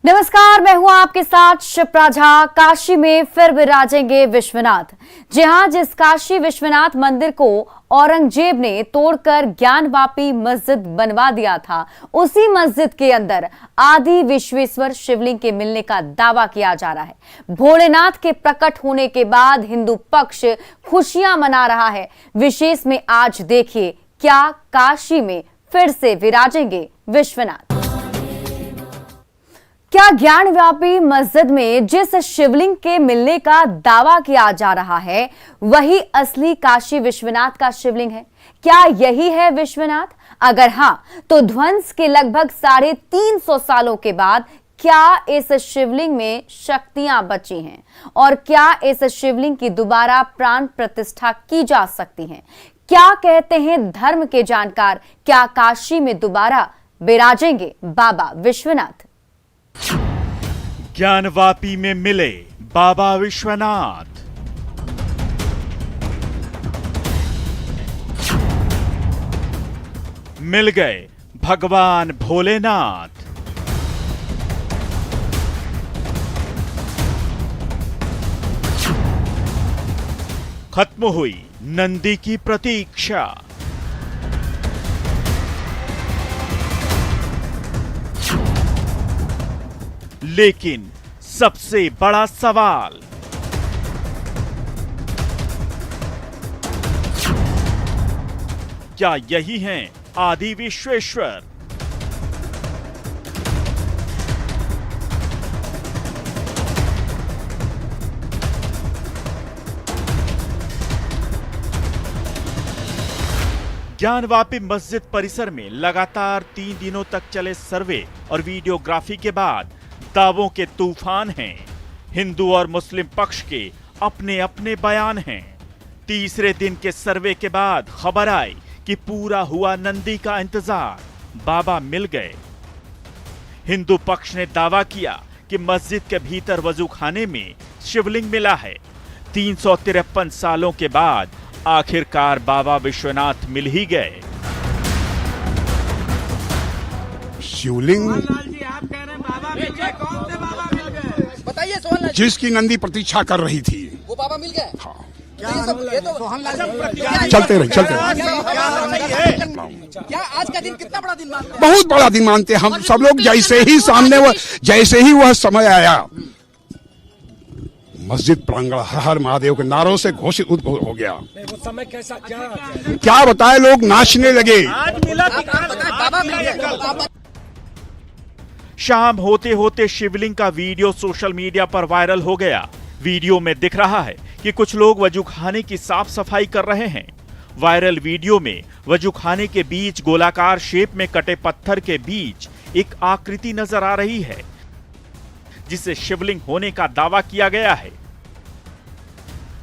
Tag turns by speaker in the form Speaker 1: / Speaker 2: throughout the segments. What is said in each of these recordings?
Speaker 1: नमस्कार, मैं हूं आपके साथ शिप्रा झा। काशी में फिर विराजेंगे विश्वनाथ। जी हां, जिस काशी विश्वनाथ मंदिर को औरंगजेब ने तोड़कर ज्ञानवापी मस्जिद बनवा दिया था, उसी मस्जिद के अंदर आदि विश्वेश्वर शिवलिंग के मिलने का दावा किया जा रहा है। भोलेनाथ के प्रकट होने के बाद हिंदू पक्ष खुशियां मना रहा है। विशेष में आज देखिए, क्या काशी में फिर से विराजेंगे विश्वनाथ। क्या ज्ञानव्यापी मस्जिद में जिस शिवलिंग के मिलने का दावा किया जा रहा है, वही असली काशी विश्वनाथ का शिवलिंग है? क्या यही है विश्वनाथ? अगर हां, तो ध्वंस के लगभग 350 सालों के बाद क्या इस शिवलिंग में शक्तियां बची हैं और क्या इस शिवलिंग की दोबारा प्राण प्रतिष्ठा की जा सकती है? क्या कहते हैं धर्म के जानकार, क्या काशी में दोबारा विराजेंगे बाबा विश्वनाथ?
Speaker 2: ज्ञानवापी में मिले बाबा विश्वनाथ। मिल गए भगवान भोलेनाथ। खत्म हुई नंदी की प्रतीक्षा। लेकिन सबसे बड़ा सवाल, क्या यही हैं आदि विश्वेश्वर? ज्ञानवापी मस्जिद परिसर में लगातार 3 दिनों तक चले सर्वे और वीडियोग्राफी के बाद दावों के तूफान हैं। हिंदू और मुस्लिम पक्ष के अपने अपने बयान हैं। तीसरे दिन के सर्वे के बाद खबर आई कि पूरा हुआ नंदी का इंतजार, बाबा मिल गए। हिंदू पक्ष ने दावा किया कि मस्जिद के भीतर वजूखाने में शिवलिंग मिला है। 353 सालों के बाद आखिरकार बाबा विश्वनाथ मिल ही गए।
Speaker 3: शिवलिंग
Speaker 4: बताइए, सोहन लाल
Speaker 3: जिसकी नंदी प्रतीक्षा कर रही थी,
Speaker 4: वो बाबा मिल गए।
Speaker 3: हाँ,
Speaker 4: चलते रहे।
Speaker 3: क्या
Speaker 4: आज का दिन कितना बड़ा दिन मानते हैं?
Speaker 3: बहुत बड़ा दिन मानते हैं हम सब लोग। जैसे ही वह समय आया, मस्जिद प्रांगण हर हर महादेव के नारों से घोषित हो गया।
Speaker 5: वो समय कैसा
Speaker 3: क्या बताए, लोग नाचने लगे।
Speaker 4: बाबा मिल गए।
Speaker 2: शाम होते होते शिवलिंग का वीडियो सोशल मीडिया पर वायरल हो गया। वीडियो में दिख रहा है कि कुछ लोग वजूखाने की साफ सफाई कर रहे हैं। वायरल वीडियो में वजूखाने के बीच गोलाकार शेप में कटे पत्थर के बीच एक आकृति नजर आ रही है, जिसे शिवलिंग होने का दावा किया गया है।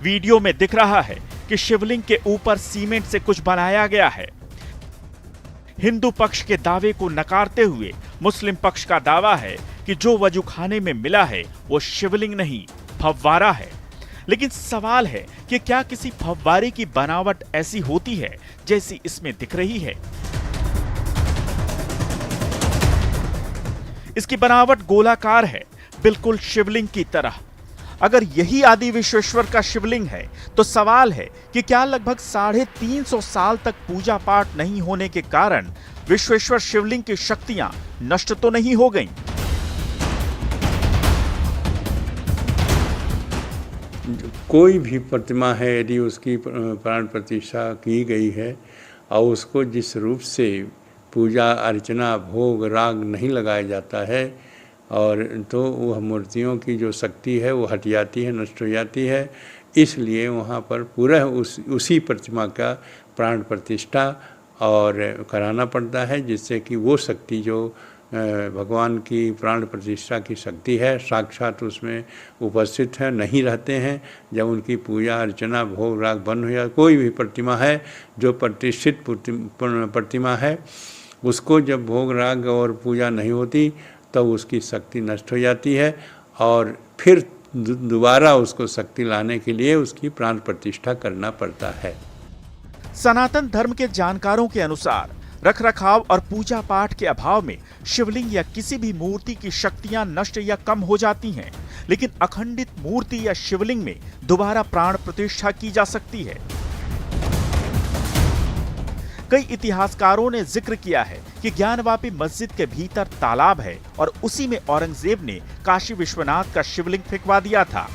Speaker 2: वीडियो में दिख रहा है कि शिवलिंग के ऊपर सीमेंट से कुछ बनाया गया है। हिंदू पक्ष के दावे को नकारते हुए मुस्लिम पक्ष का दावा है कि जो वजूखाने में मिला है वो शिवलिंग नहीं, फव्वारा है। लेकिन सवाल है कि क्या किसी फव्वारे की बनावट ऐसी होती है जैसी इसमें दिख रही है? इसकी बनावट गोलाकार है, बिल्कुल शिवलिंग की तरह। अगर यही आदि विश्वेश्वर का शिवलिंग है तो सवाल है कि क्या लगभग 350 साल तक पूजा पाठ नहीं होने के कारण विश्वेश्वर शिवलिंग की शक्तियां नष्ट तो नहीं हो गईं?
Speaker 6: कोई भी प्रतिमा है, यदि उसकी प्राण प्रतिष्ठा की गई है और उसको जिस रूप से पूजा अर्चना भोग राग नहीं लगाया जाता है, और तो वह मूर्तियों की जो शक्ति है वो हट जाती है, नष्ट हो जाती है। इसलिए वहाँ पर पूरा उसी प्रतिमा का प्राण प्रतिष्ठा और कराना पड़ता है, जिससे कि वो शक्ति जो भगवान की प्राण प्रतिष्ठा की शक्ति है, साक्षात उसमें उपस्थित है, नहीं रहते हैं। जब उनकी पूजा अर्चना भोग राग बंद हो जाए, कोई भी प्रतिमा है जो प्रतिष्ठित प्रतिमा है, उसको जब भोग राग और पूजा नहीं होती तब उसकी शक्ति नष्ट हो जाती है और फिर दोबारा उसको शक्ति लाने के लिए उसकी प्राण प्रतिष्ठा करना पड़ता है।
Speaker 2: सनातन धर्म के जानकारों के अनुसार रखरखाव और पूजा पाठ के अभाव में शिवलिंग या किसी भी मूर्ति की शक्तियां नष्ट या कम हो जाती हैं, लेकिन अखंडित मूर्ति या शिवलिंग में दोबारा प्राण प्रतिष्ठा की जा सकती है। कई इतिहासकारों ने जिक्र किया है कि ज्ञानवापी मस्जिद के भीतर तालाब है और उसी में औरंगजेब ने काशी विश्वनाथ का शिवलिंग फेंकवा दिया था।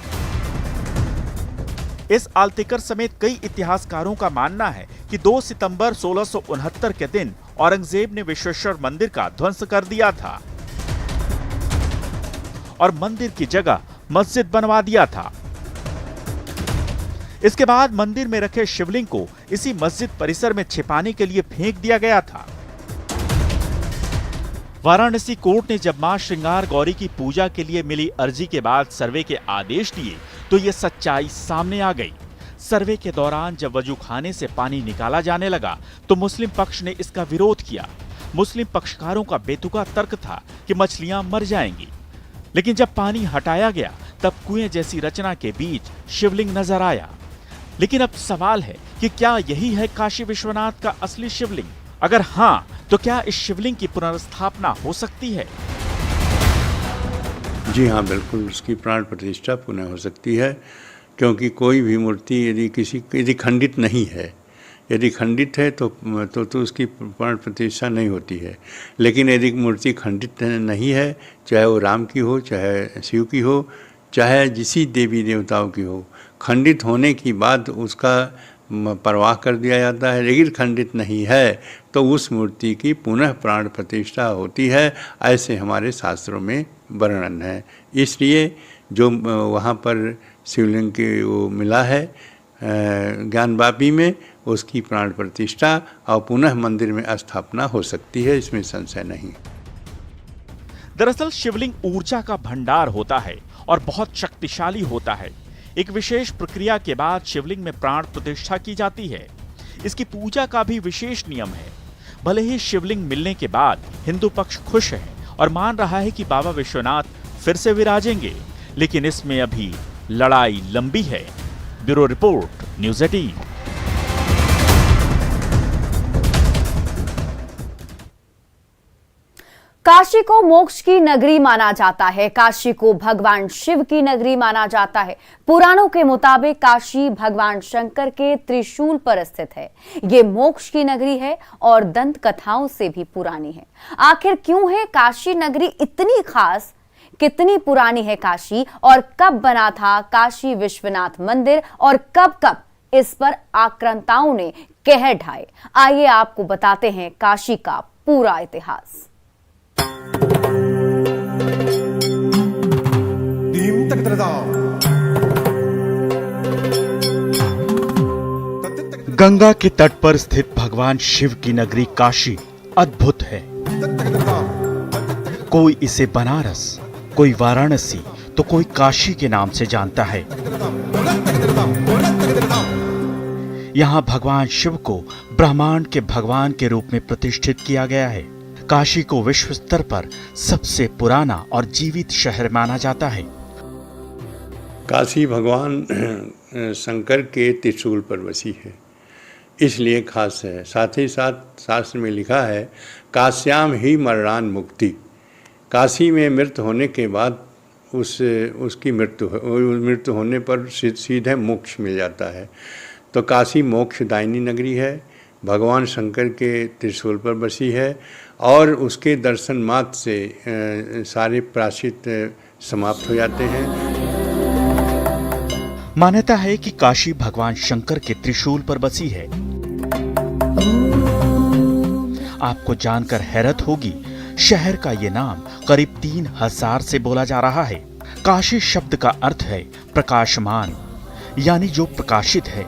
Speaker 2: इस आलतेकर समेत कई इतिहासकारों का मानना है कि 2 सितंबर 1669 के दिन औरंगजेब ने विश्वेश्वर मंदिर का ध्वंस कर दिया था और मंदिर की जगह मस्जिद बनवा दिया था। इसके बाद मंदिर में रखे शिवलिंग को इसी मस्जिद परिसर में छिपाने के लिए फेंक दिया गया था। वाराणसी कोर्ट ने जब मां श्रृंगार गौरी की पूजा के लिए मिली अर्जी के बाद सर्वे के आदेश दिए तो ये सच्चाई सामने आ गई। सर्वे के दौरान जब वजूखाने से पानी निकाला जाने लगा तो मुस्लिम पक्ष ने इसका विरोध किया। मुस्लिम पक्षकारों का बेतुका तर्क था कि मछलियां मर जाएंगी, लेकिन जब पानी हटाया गया तब कुएं जैसी रचना के बीच शिवलिंग नजर आया। लेकिन अब सवाल है कि क्या यही है काशी विश्वनाथ का असली शिवलिंग? अगर हाँ, तो क्या इस शिवलिंग की पुनर्स्थापना हो सकती है?
Speaker 6: जी हाँ, बिल्कुल उसकी प्राण प्रतिष्ठा पुनः हो सकती है, क्योंकि कोई भी मूर्ति यदि खंडित नहीं है, यदि खंडित है तो उसकी प्राण प्रतिष्ठा नहीं होती है। लेकिन यदि मूर्ति खंडित नहीं है, चाहे वो राम की हो, चाहे शिव की हो, चाहे जिसी देवी देवताओं की हो, खंडित होने की बाद उसका परवाह कर दिया जाता है। लेकिन खंडित नहीं है तो उस मूर्ति की पुनः प्राण प्रतिष्ठा होती है, ऐसे हमारे शास्त्रों में वर्णन है। इसलिए जो वहाँ पर शिवलिंग के वो मिला है ज्ञानवापी में, उसकी प्राण प्रतिष्ठा और पुनः मंदिर में स्थापना हो सकती है, इसमें संशय नहीं।
Speaker 2: दरअसल शिवलिंग ऊर्जा का भंडार होता है और बहुत शक्तिशाली होता है। एक विशेष प्रक्रिया के बाद शिवलिंग में प्राण प्रतिष्ठा की जाती है। इसकी पूजा का भी विशेष नियम है। भले ही शिवलिंग मिलने के बाद हिंदू पक्ष खुश है और मान रहा है कि बाबा विश्वनाथ फिर से विराजेंगे, लेकिन इसमें अभी लड़ाई लंबी है। Bureau report, news 18।
Speaker 1: काशी को मोक्ष की नगरी माना जाता है। काशी को भगवान शिव की नगरी माना जाता है। पुराणों के मुताबिक काशी भगवान शंकर के त्रिशूल पर स्थित है। ये मोक्ष की नगरी है और दंत कथाओं से भी पुरानी है। आखिर क्यों है काशी नगरी इतनी खास? कितनी पुरानी है काशी और कब बना था काशी विश्वनाथ मंदिर और कब कब इस पर आक्रांताओं ने कहर ढाए? आइए आपको बताते हैं काशी का पूरा इतिहास।
Speaker 2: गंगा के तट पर स्थित भगवान शिव की नगरी काशी अद्भुत है। कोई इसे बनारस, कोई वाराणसी तो कोई काशी के नाम से जानता है। यहाँ भगवान शिव को ब्रह्मांड के भगवान के रूप में प्रतिष्ठित किया गया है। काशी को विश्व स्तर पर सबसे पुराना और जीवित शहर माना जाता है।
Speaker 6: काशी भगवान शंकर के त्रिशूल पर बसी है, इसलिए खास है। साथ ही साथ शास्त्र में लिखा है, काश्याम ही मरणान मुक्ति। काशी में मृत्यु होने के बाद उसकी मृत्यु होने पर सीधे मोक्ष मिल जाता है। तो काशी मोक्षदायिनी नगरी है, भगवान शंकर के त्रिशूल पर बसी है और उसके दर्शन मात्र से सारे प्रायश्चित समाप्त हो जाते हैं।
Speaker 2: मान्यता है कि काशी भगवान शंकर के त्रिशूल पर बसी है। आपको जानकर हैरत होगी, शहर का ये नाम करीब 3000 से बोला जा रहा है। काशी शब्द का अर्थ है प्रकाशमान, यानी जो प्रकाशित है,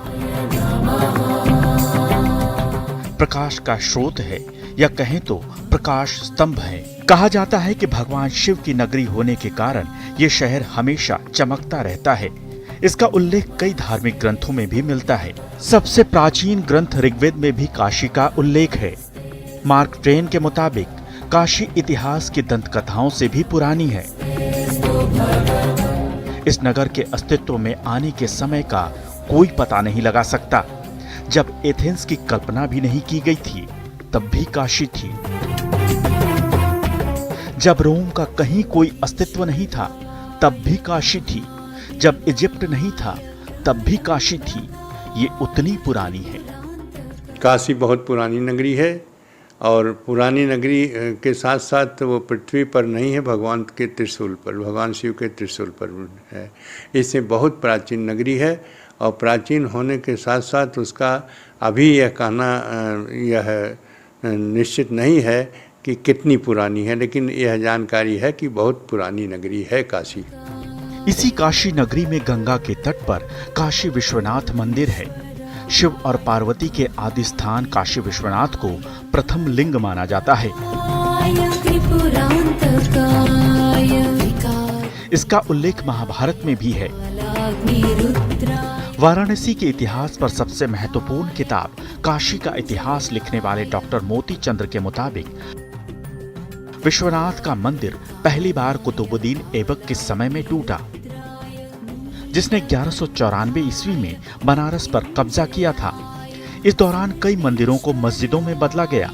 Speaker 2: प्रकाश का स्रोत है, या कहें तो प्रकाश स्तंभ है। कहा जाता है कि भगवान शिव की नगरी होने के कारण ये शहर हमेशा चमकता रहता है। इसका उल्लेख कई धार्मिक ग्रंथों में भी मिलता है। सबसे प्राचीन ग्रंथ ऋग्वेद में भी काशी का उल्लेख है। मार्क ट्वेन के मुताबिक काशी इतिहास की दंत कथाओं से भी पुरानी है। इस नगर के अस्तित्व में आने के समय का कोई पता नहीं लगा सकता। जब एथेंस की कल्पना भी नहीं की गई थी, तब भी काशी थी। जब रोम का कहीं कोई अस्तित्व नहीं था तब भी काशी थी। जब इजिप्ट नहीं था तब भी काशी थी। ये उतनी पुरानी है।
Speaker 6: काशी बहुत पुरानी नगरी है और पुरानी नगरी के साथ साथ वो पृथ्वी पर नहीं है, भगवान के त्रिशूल पर, भगवान शिव के त्रिशूल पर है। इससे बहुत प्राचीन नगरी है और प्राचीन होने के साथ साथ उसका अभी यह कहना यह निश्चित नहीं है कि कितनी पुरानी है, लेकिन यह जानकारी है कि बहुत पुरानी नगरी है काशी।
Speaker 2: इसी काशी नगरी में गंगा के तट पर काशी विश्वनाथ मंदिर है। शिव और पार्वती के आदि स्थान काशी विश्वनाथ को प्रथम लिंग माना जाता है। इसका उल्लेख महाभारत में भी है। वाराणसी के इतिहास पर सबसे महत्वपूर्ण किताब काशी का इतिहास लिखने वाले डॉक्टर मोती चंद्र के मुताबिक विश्वनाथ का मंदिर पहली बार कुतुबुद्दीन ऐबक के समय में टूटा, जिसने 1194 ईस्वी में बनारस पर कब्जा किया था। इस दौरान कई मंदिरों को मस्जिदों में बदला गया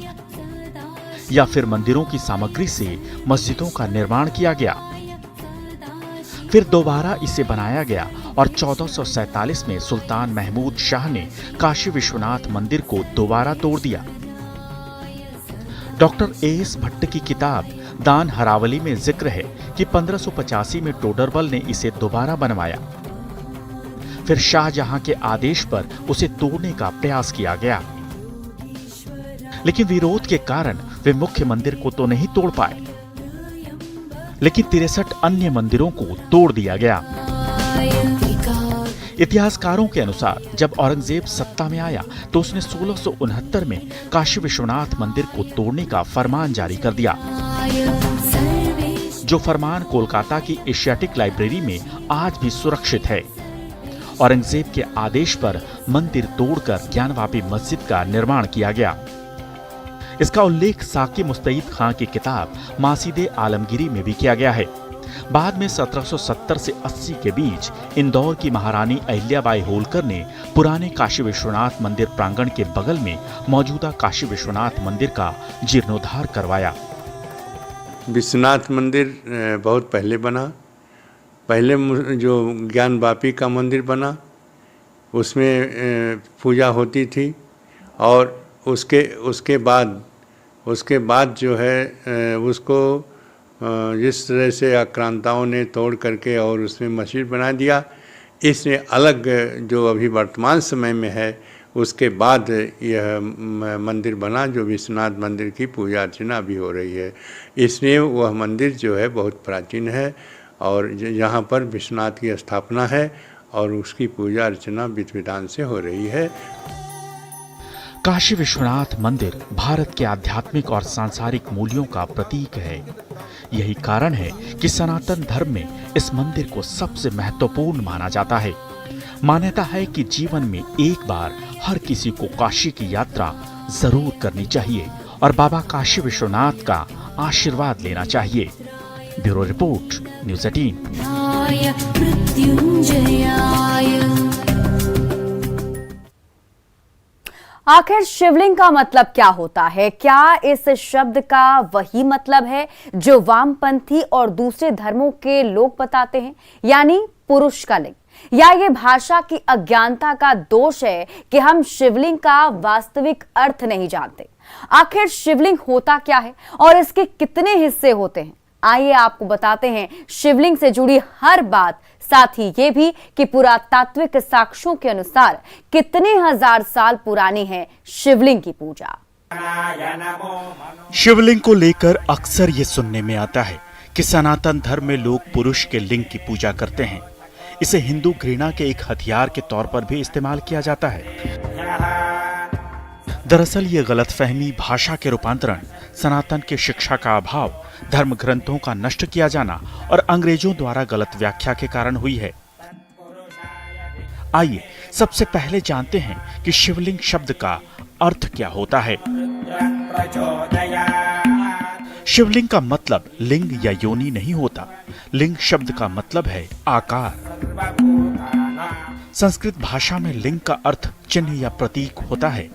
Speaker 2: या फिर मंदिरों की सामग्री से मस्जिदों का निर्माण किया गया। फिर दोबारा इसे बनाया गया और 1447 में सुल्तान महमूद शाह ने काशी विश्वनाथ मंदिर को दोबारा तोड़ दिया। डॉक्टर एएस भट्ट की किताब दान हरावली में जिक्र है कि 1585 में टोडरमल ने इसे दोबारा बनवाया। फिर शाहजहां के आदेश पर उसे तोड़ने का प्रयास किया गया, लेकिन विरोध के कारण वे मुख्य मंदिर को तो नहीं तोड़ पाए, लेकिन 63 अन्य मंदिरों को तोड़ दिया गया। इतिहासकारों के अनुसार जब औरंगजेब सत्ता में आया तो उसने 1669 में काशी विश्वनाथ मंदिर को तोड़ने का फरमान जारी कर दिया, जो फरमान कोलकाता की एशियाटिक लाइब्रेरी में आज भी सुरक्षित है। औरंगजेब के आदेश पर मंदिर तोड़कर ज्ञानवापी मस्जिद का निर्माण किया गया। इसका उल्लेख साकी मुस्तईद खां की किताब मासीदे आलमगीरी में भी किया गया है। बाद में 1770 से 80 के बीच इंदौर की महारानी अहिल्याबाई होलकर ने पुराने काशी विश्वनाथ मंदिर प्रांगण के बगल में मौजूदा काशी विश्वनाथ मंदिर का जीर्णोद्धार करवाया।
Speaker 6: विश्वनाथ मंदिर बहुत पहले बना। पहले जो ज्ञानवापी का मंदिर बना उसमें पूजा होती थी और उसके बाद जो है उसको जिस तरह से आक्रांताओं ने तोड़ करके और उसमें मस्जिद बना दिया। इसने अलग जो अभी वर्तमान समय में है उसके बाद यह मंदिर बना जो विश्वनाथ मंदिर की पूजा अर्चना भी हो रही है। इसलिए वह मंदिर जो है बहुत प्राचीन है और यहाँ पर विश्वनाथ की स्थापना है और उसकी पूजा अर्चना विधि विधान से हो रही है।
Speaker 2: काशी विश्वनाथ मंदिर भारत के आध्यात्मिक और सांसारिक मूल्यों का प्रतीक है। यही कारण है कि सनातन धर्म में इस मंदिर को सबसे महत्वपूर्ण माना जाता है। मान्यता है कि जीवन में एक बार हर किसी को काशी की यात्रा जरूर करनी चाहिए और बाबा काशी विश्वनाथ का आशीर्वाद लेना चाहिए। Bureau report, news 18।
Speaker 1: आखिर शिवलिंग का मतलब क्या होता है? क्या इस शब्द का वही मतलब है जो वामपंथी और दूसरे धर्मों के लोग बताते हैं, यानी पुरुष का लिंग? या ये भाषा की अज्ञानता का दोष है कि हम शिवलिंग का वास्तविक अर्थ नहीं जानते? आखिर शिवलिंग होता क्या है और इसके कितने हिस्से होते हैं? आइए आपको बताते हैं शिवलिंग से जुड़ी हर बात, साथ ही ये भी कि पुरातात्विक साक्ष्यों के अनुसार कितने हजार साल पुरानी है शिवलिंग की पूजा।
Speaker 2: शिवलिंग को लेकर अक्सर ये सुनने में आता है कि सनातन धर्म में लोग पुरुष के लिंग की पूजा करते हैं। इसे हिंदू घृणा के एक हथियार के तौर पर भी इस्तेमाल किया जाता है। दरअसल ये गलतफहमी, भाषा के रूपांतरण, सनातन की शिक्षा का अभाव, धर्म ग्रंथों का नष्ट किया जाना और अंग्रेजों द्वारा गलत व्याख्या के कारण हुई है। आइए सबसे पहले जानते हैं कि शिवलिंग शब्द का अर्थ क्या होता है। शिवलिंग का मतलब लिंग या योनि नहीं होता। लिंग शब्द का मतलब है आकार। संस्कृत भाषा में लिंग का अर्थ चिन्ह या प्रतीक होता है।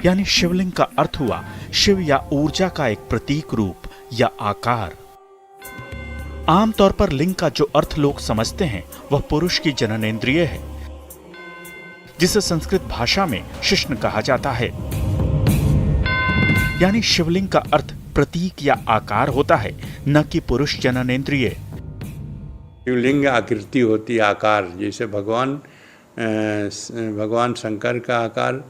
Speaker 2: यानी शिवलिंग का अर्थ हुआ शिव या ऊर्जा का एक प्रतीक रूप या आकार। आमतौर पर लिंग का जो अर्थ लोग समझते हैं वह पुरुष की जननेंद्रिय है, जिसे संस्कृत भाषा में शिश्न कहा जाता है। यानी शिवलिंग का अर्थ प्रतीक या आकार होता है, न कि पुरुष जननेंद्रिय।
Speaker 6: शिवलिंग आकृति होती है, आकार। जैसे भगवान शंकर का आकार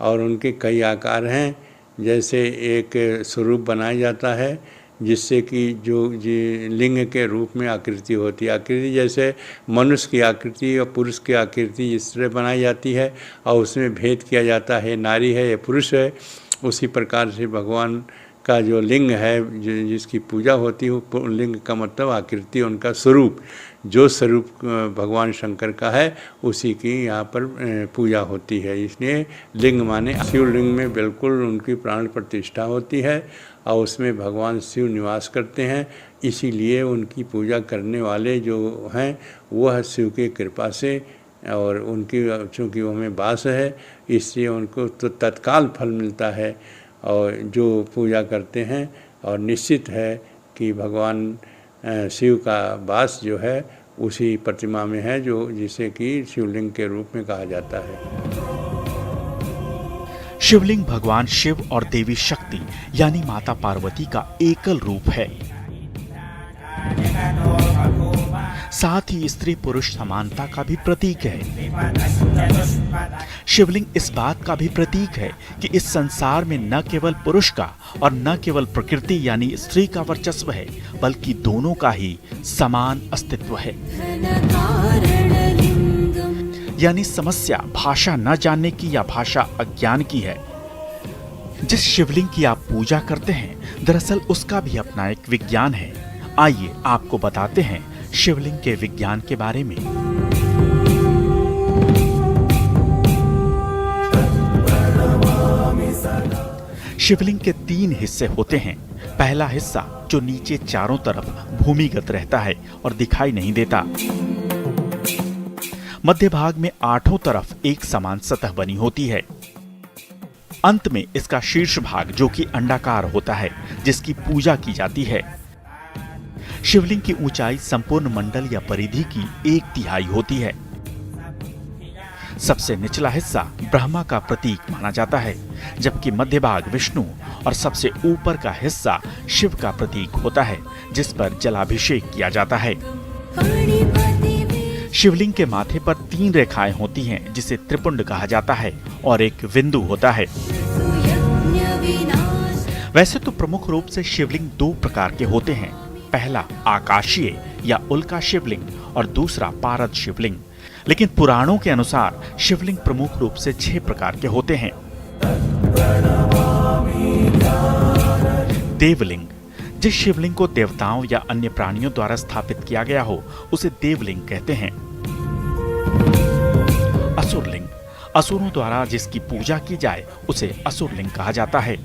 Speaker 6: और उनके कई आकार हैं। जैसे एक स्वरूप बनाया जाता है जिससे कि जो लिंग के रूप में आकृति होती है। आकृति जैसे मनुष्य की आकृति और पुरुष की आकृति इस तरह बनाई जाती है और उसमें भेद किया जाता है, नारी है या पुरुष है। उसी प्रकार से भगवान का जो लिंग है, जिसकी पूजा होती है, लिंग का मतलब आकृति, उनका स्वरूप। जो स्वरूप भगवान शंकर का है उसी की यहाँ पर पूजा होती है। इसलिए लिंग माने शिवलिंग में बिल्कुल उनकी प्राण प्रतिष्ठा होती है और उसमें भगवान शिव निवास करते हैं। इसीलिए उनकी पूजा करने वाले जो हैं वह शिव की कृपा से और उनकी चूँकि हमें वास है, इसलिए उनको तो तत्काल फल मिलता है और जो पूजा करते हैं। और निश्चित है कि भगवान शिव का वास जो है उसी प्रतिमा में है, जो जिसे कि शिवलिंग के रूप में कहा जाता है।
Speaker 2: शिवलिंग भगवान शिव और देवी शक्ति यानी माता पार्वती का एकल रूप है। साथ ही स्त्री पुरुष समानता का भी प्रतीक है। शिवलिंग इस बात का भी प्रतीक है कि इस संसार में न केवल पुरुष का और न केवल प्रकृति यानी स्त्री का वर्चस्व है, बल्कि दोनों का ही समान अस्तित्व है। यानी समस्या भाषा न जानने की या भाषा अज्ञान की है। जिस शिवलिंग की आप पूजा करते हैं, दरअसल उसका भी अपना एक विज्ञान है। आइए आपको बताते हैं शिवलिंग के विज्ञान के बारे में। शिवलिंग के 3 हिस्से होते हैं। पहला हिस्सा जो नीचे चारों तरफ भूमिगत रहता है और दिखाई नहीं देता। मध्य भाग में 8 तरफ एक समान सतह बनी होती है। अंत में इसका शीर्ष भाग जो कि अंडाकार होता है, जिसकी पूजा की जाती है। शिवलिंग की ऊंचाई संपूर्ण मंडल या परिधि की 1/3 होती है। सबसे निचला हिस्सा ब्रह्मा का प्रतीक माना जाता है, जबकि मध्य भाग विष्णु और सबसे ऊपर का हिस्सा शिव का प्रतीक होता है, जिस पर जलाभिषेक किया जाता है। शिवलिंग के माथे पर 3 रेखाएं होती हैं, जिसे त्रिपुंड कहा जाता है, और एक बिंदु होता है। वैसे तो प्रमुख रूप से शिवलिंग 2 प्रकार के होते हैं। पहला आकाशीय या उल्का शिवलिंग और दूसरा पारद शिवलिंग। लेकिन पुराणों के अनुसार शिवलिंग प्रमुख रूप से 6 प्रकार के होते हैं। देवलिंग, जिस शिवलिंग को देवताओं या अन्य प्राणियों द्वारा स्थापित किया गया हो उसे देवलिंग कहते हैं। असुरलिंग, असुरों द्वारा जिसकी पूजा की जाए उसे असुरलिंग कहा जाता है।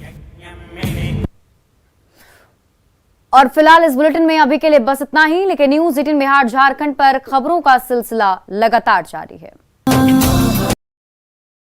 Speaker 1: और फिलहाल इस बुलेटिन में अभी के लिए बस इतना ही, लेकिन न्यूज़ 18 बिहार झारखंड पर खबरों का सिलसिला लगातार जारी है।